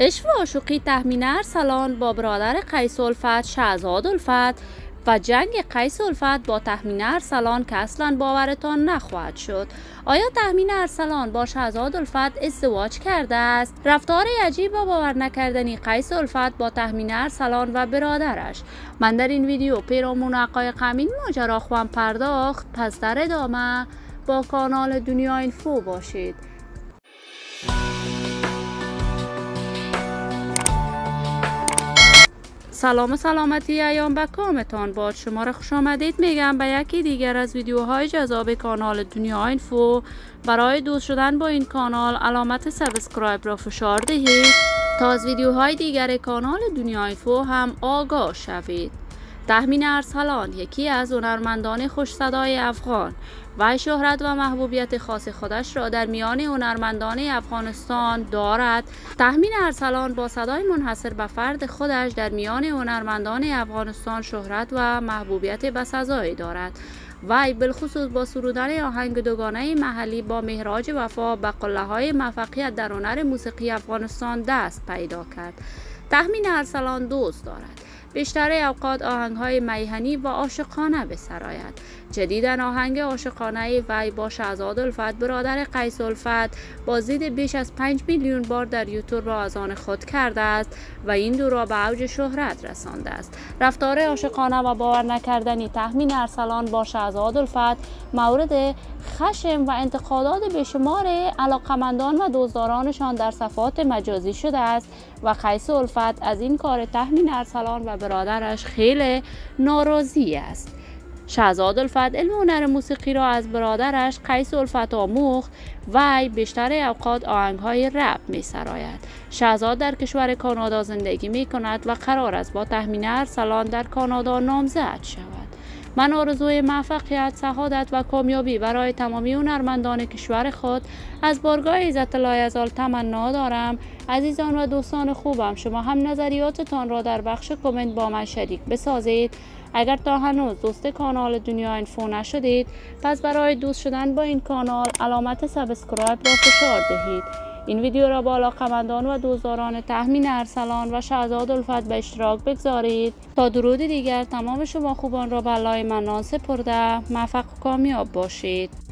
عشق و عاشقی تهمین ارسلان با برادر قیس الفت شهزاد الفت و جنگ قیس الفت با تهمین ارسلان که اصلا باورتان نخواهد شد. آیا تهمین ارسلان با شهزاد الفت ازدواج کرده است؟ رفتار عجیب و باور نکردنی قیس الفت با تهمین ارسلان و برادرش. من در این ویدیو پیرامون حقایق همین ماجرا خواهم پرداخت، پس در ادامه با کانال دنیا اینفو باشید. سلام سلامتی ایام به کامتان باد. شما را خوش آمدید میگم به یکی دیگر از ویدیوهای جذاب کانال دنیا اینفو. برای دوست شدن با این کانال علامت سابسکرایب را فشار دهید تا از ویدیوهای دیگر کانال دنیا اینفو هم آگاه شوید. تهمین ارسلان یکی از هنرمندان خوش صدای افغان و شهرت و محبوبیت خاص خودش را در میان هنرمندان افغانستان دارد. تهمین ارسلان با صدای منحصر به فرد خودش در میان هنرمندان افغانستان شهرت و محبوبیت بسزایی دارد. وی بالخصوص با سرودن آهنگ دوگانه محلی با مهراج وفا به قله‌های موفقیت در هنر موسیقی افغانستان دست پیدا کرد. تهمین ارسلان دوست دارد بیشتر اوقات آهنگ‌های میهنی و عاشقانه بسراید. جدیداً آهنگ عاشقانه وی با شهزاد الفت برادر قیس الفت با زید بیش از 5 میلیون بار در یوتیوب را از آن خود کرده است و این دو را به اوج شهرت رسانده است. رفتار عاشقانه و باور نکردنی تهمین ارسلان با شهزاد الفت مورد خشم و انتقادات بیشمار علاقمندان و دوستدارانشان در صفحات مجازی شده است و قیس الفت از این کار تهمین ارسلان و برادرش خیلی ناراضی است. شهزاد الفت علم هنر موسیقی را از برادرش قیس الفت آموخت. وی بیشتر اوقات آهنگ‌های رپ می‌سراید. شهزاد در کشور کانادا زندگی می‌کند و قرار است با تهمین ارسلان در کانادا نامزد شود. من آرزوی موفقیت، سعادت و کامیابی برای تمامی هنرمندان کشور خود از بارگاه عزت لایزال تمنا دارم. عزیزان و دوستان خوبم، شما هم نظریاتتان را در بخش کامنت با من شریک بسازید. اگر تا هنوز دوست کانال دنیا اینفو نشدید، پس برای دوست شدن با این کانال علامت سابسکرایب را فشار دهید. این ویدیو را با علاقه‌مندان و دوستداران تهمین ارسلان و شهزاد الفت به اشتراک بگذارید. تا درود دیگر تمام شما خوبان را به الله منان سپرده موفق و کامیاب باشید.